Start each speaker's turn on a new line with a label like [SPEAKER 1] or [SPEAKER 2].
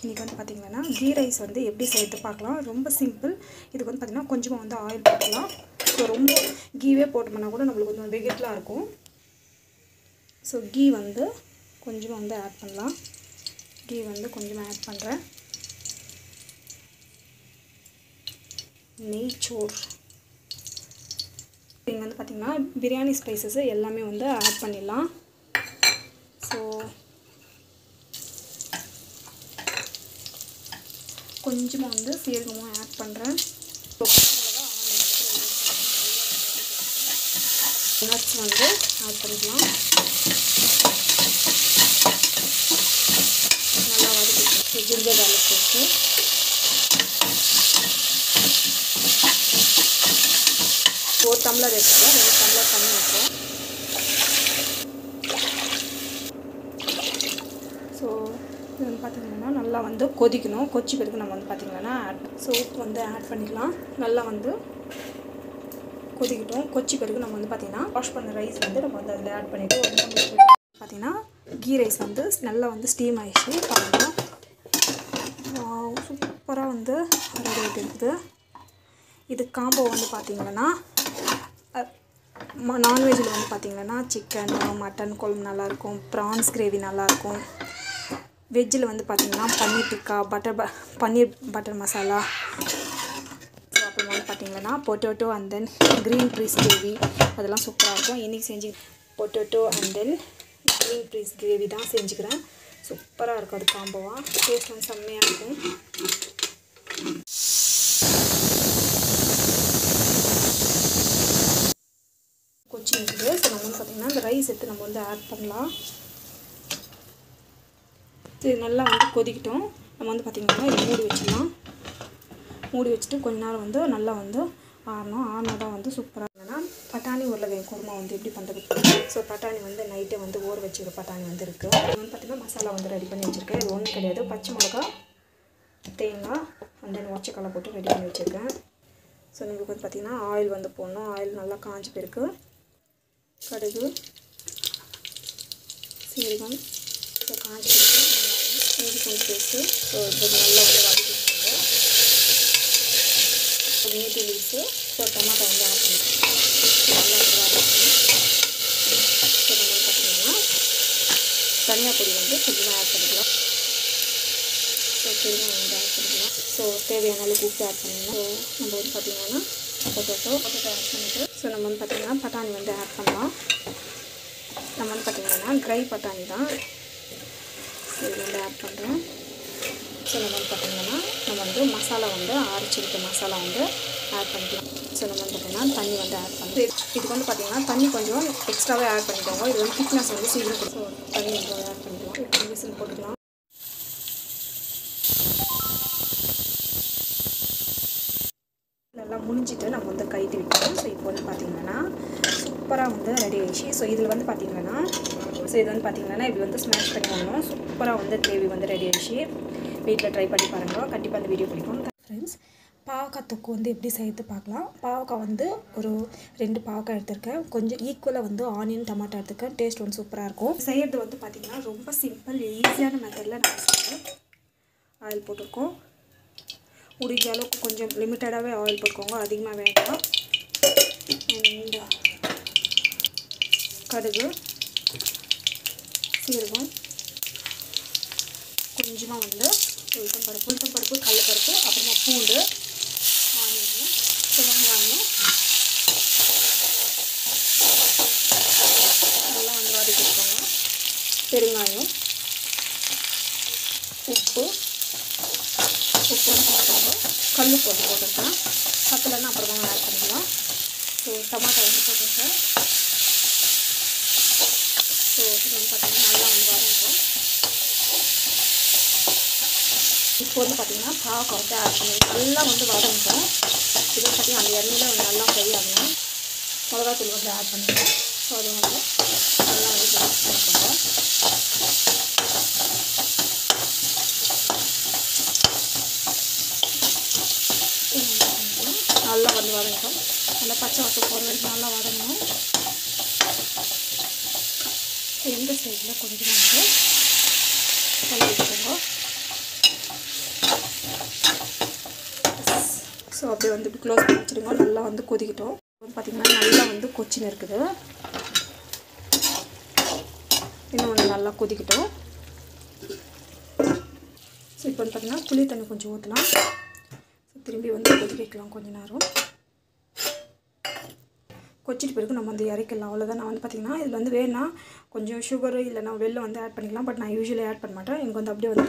[SPEAKER 1] இன்றைக்கி வந்து பார்த்திங்கன்னா கீ ரைஸ் வந்து எப்படி செய்து பார்க்கலாம். ரொம்ப சிம்பிள். இதுக்கு வந்து பார்த்திங்கன்னா கொஞ்சமாக வந்து ஆயில் போட்டுக்கலாம். ஸோ ரொம்ப கீவே போட்டோம்னா கூட நம்மளுக்கு கொஞ்சம் வெகட்டலாக இருக்கும். ஸோ கீ வந்து கொஞ்சமாக வந்து ஆட் பண்ணலாம். கீ வந்து கொஞ்சமாக ஆட் பண்ணுறேன். நெய்ச்சோறு இங்கே வந்து பார்த்திங்கன்னா பிரியாணி ஸ்பைசஸ் எல்லாமே வந்து ஆட் பண்ணிடலாம். ஸோ கொஞ்சமாக வந்து சீரகமும் ஆட் பண்ணுறேன். நட்ஸ் வந்து ஆட் பண்ணிக்கலாம். நல்லா வதக்கிக்கலாம். ஜிஞ்சர் கார்லிக் பேஸ்ட்டு ஒரு டம்ளர் எடுத்துக்கலாம். 2 டம்ளர் தண்ணி ஊற்றுறோம். ஸோ இது வந்து பார்த்திங்கன்னா நல்லா வந்து கொதிக்கணும். கொதிச்ச பிறகு நம்ம வந்து பார்த்திங்கன்னா உப்பு வந்து ஆட் பண்ணிக்கலாம். நல்லா வந்து கொதிக்கட்டும். கொதிச்ச பிறகு நம்ம வந்து பார்த்திங்கன்னா வாஷ் பண்ண ரைஸ் வந்து நம்ம வந்து அதில் ஆட் பண்ணிவிட்டு ஒரு 3 நிமிஷம் பார்த்திங்கன்னா கீ ரைஸ் வந்து நல்லா வந்து ஸ்டீம் ஆகிடுச்சு. பாருங்கள், சூப்பராக வந்து ரெடி ஆகிட்டு இருக்குது. இது காம்போ வந்து பார்த்திங்கன்னா நான்வெஜ்ஜில் வந்து பார்த்திங்கன்னா சிக்கன் மட்டன் குழம்பு நல்லாயிருக்கும். ப்ரான்ஸ் கிரேவி நல்லாயிருக்கும். வெஜ்ஜில் வந்து பார்த்திங்கன்னா பன்னீர் டிக்கா பன்னீர் பட்டர் மசாலா. ஸோ அப்புறம் வந்து பார்த்திங்கன்னா potato and then green peas gravy அதெல்லாம் சூப்பராக இருக்கும். இன்றைக்கி செஞ்சு potato and then green peas gravy தான் செஞ்சுக்கிறேன். சூப்பராக இருக்கும். அது காம்போவாக டேஸ்ட் வந்து செம்மையாக இருக்கும். கொச்சி இருக்குது. ஸோ நம்ம வந்து பார்த்திங்கன்னா இந்த ரைஸ் எடுத்து நம்ம வந்து ஆட் பண்ணலாம். இது நல்லா வந்து கொதிக்கிட்டோம். நம்ம வந்து பார்த்திங்கன்னா இது மூடி வச்சிடலாம். மூடி வச்சுட்டு கொஞ்ச நேரம் வந்து நல்லா வந்து ஆறினா தான் வந்து சூப்பராக இருந்ததுன்னா பட்டாணி உருளைக்கிழங்கு குருமா வந்து எப்படி பண்ணுறது. ஸோ பட்டாணி வந்து நைட்டே வந்து ஊற வச்சுக்கிற பட்டாணி வந்து இருக்குது. அது வந்து பார்த்திங்கன்னா மசாலா வந்து ரெடி பண்ணி வச்சுருக்கேன். இது ஒன்றும் கிடையாது. பச்சை மிளகா, தேங்காய் அண்ட் தென் ஒச்சக்கடலை போட்டு ரெடி பண்ணி வச்சுருக்கேன். ஸோ உங்களுக்கு வந்து பார்த்திங்கன்னா ஆயில் வந்து போடணும். ஆயில் நல்லா காஞ்சி போயிருக்கு. கடுகு, சீரகம், ஸோ காஞ்சி போயிருக்கு. இஞ்சி பூண்டு பேஸ்ட்டு ஸோ இப்போ நல்லா வந்து வதக்கிக்கோங்க. மீதி லீவ்ஸு ஸோ டொமாட்டோ வந்து ஆட் பண்ணிக்கலாம். நல்லா வந்து வதக்கணும். ஸோ நம்ம வந்து பார்த்திங்கன்னா தனியா பொடி வந்து கொஞ்சமாக ஆட் பண்ணிக்கலாம். ஸோ பெருங்காயம் வந்து ஆட் பண்ணிக்கலாம். ஸோ தேவையான அளவுக்கு உப்பு ஆட் பண்ணிக்கலாம். ஸோ நம்ம வந்து பார்த்திங்கன்னா பொட்டேட்டோ ஆட் பண்ணிவிட்டு ஸோ நம்ம வந்து பார்த்திங்கன்னா பட்டாணி வந்து ஆட் பண்ணலாம். நம்ம வந்து பார்த்திங்கன்னா ட்ரை பட்டாணி தான் இது வந்து ஆட் பண்ணுறேன். ஸோ நம்ம வந்து பார்த்திங்கன்னா நம்ம வந்து மசாலா வந்து அரைச்சிருக்க மசாலா வந்து ஆட் பண்ணிக்கலாம். ஸோ நம்ம வந்து பார்த்திங்கன்னா தண்ணி வந்து ஆட் பண்ணுறோம். இதுக்கு வந்து பார்த்திங்கன்னா தண்ணி கொஞ்சம் எக்ஸ்ட்ராவே ஆட் பண்ணிக்கோங்க. இது வந்து திக்னஸ் வந்து சீக்கிரம் கொடுக்கும். தண்ணி வந்து ஆட் பண்ணிக்கலாம். இப்போ விசில் போட்டுக்கலாம். நல்லா முடிஞ்சிட்டு நம்ம வந்து கைட்டு விட்டோம். ஸோ இப்போ வந்து பார்த்திங்கன்னா சூப்பராக வந்து ரெடி ஆகிடுச்சு. ஸோ இதில் வந்து பார்த்திங்கன்னா இது வந்து பார்த்திங்கன்னா இப்படி வந்து ஸ்மாஷ் பண்ணி வாங்கணும். சூப்பராக வந்து கிரேவி வந்து ரெடி ஆகிடுச்சு. வீட்டில் ட்ரை பண்ணி பாருங்கள். கண்டிப்பாக அந்த வீடியோ பிடிக்கும். ஃப்ரெண்ட்ஸ், பாவக்காய் தொக்கு வந்து எப்படி செய்து பார்க்கலாம். பாவக்காய் வந்து ஒரு 2 பாவக்காய் எடுத்திருக்கேன். கொஞ்சம் ஈக்குவலாக வந்து ஆனியன் டமாட்டோ எடுத்துருக்கேன். டேஸ்ட் வந்து சூப்பராக இருக்கும். செய்கிறது வந்து பார்த்திங்கன்னா ரொம்ப சிம்பிள் ஈஸியான மெத்தடில் நான் செய்வேன். ஆயில் போட்டிருக்கோம். முடிஞ்ச அளவுக்கு கொஞ்சம் லிமிட்டடாகவே ஆயில் போட்டுக்கோங்க. அதிகமாக வேண்டாம். அண்ட் கடுகு, சீரகம், கொஞ்சமாக வந்து உளுத்தம்பருப்பு, கடலைப்பருப்பு, அப்புறமா பூண்டு, ஆனியன், வெங்காயம் நல்லா வந்து வதக்கிக்கோங்க. பெருங்காயம், உப்பு போட்டுக்கோங்க. கல் போட்டுருக்கேன். பத்தலைன்னா அப்புறமா ஆட் பண்ணிக்கலாம். ஸோ டமாட்டோ வந்து போட்டுருக்கேன். ஸோ இது வந்து பார்த்திங்கன்னா நல்லா வந்து வதங்கும். இப்போ வந்து பார்த்திங்கன்னா பாவக்காய் வந்து ஆட் பண்ணி நல்லா வந்து வதங்கும். இது பார்த்திங்கன்னா அந்த எண்ணெயில் வந்து நல்லா ஃப்ரை ஆகணும். மிளகாத்தூள் வந்து ஆட் பண்ணிக்கலாம். ஸோ அது வந்து நல்லா வந்து மிக்ஸ் பண்ணிக்கோங்க. நல்லா வந்து வதங்கணும். நல்லா பச்சை வாசம் போகிற வரைக்கும் நல்லா வதங்கணும். இந்த சைடில் கொஞ்சமாக வந்து கலந்துக்கோங்க. ஸோ அப்படியே வந்து க்ளோஸ் பண்ணி வச்சுருங்க. நல்லா வந்து கொதிக்கிட்டோம். பார்த்திங்கன்னா நல்லா வந்து கொச்சின்னு இருக்குது. இன்னும் வந்து நல்லா கொதிக்கிட்டோம். ஸோ இப்போ வந்து பார்த்திங்கன்னா புளி தண்ணி கொஞ்சம் ஊற்றலாம். ஸோ திரும்பி வந்து கொதிக்க வைக்கலாம் கொஞ்சம் நேரம். கொச்சிட்டு பிறகு நம்ம வந்து இறக்கலாம். அவ்வளோதான். நான் வந்து பார்த்திங்கன்னா இதில் வந்து வேணா கொஞ்சம் சுகரு இல்லைனா வெல்லம் வந்து ஆட் பண்ணிக்கலாம். பட் நான் யூஸ்வலி ஆட் பண்ண மாட்டேன். எனக்கு வந்து அப்படியே வந்து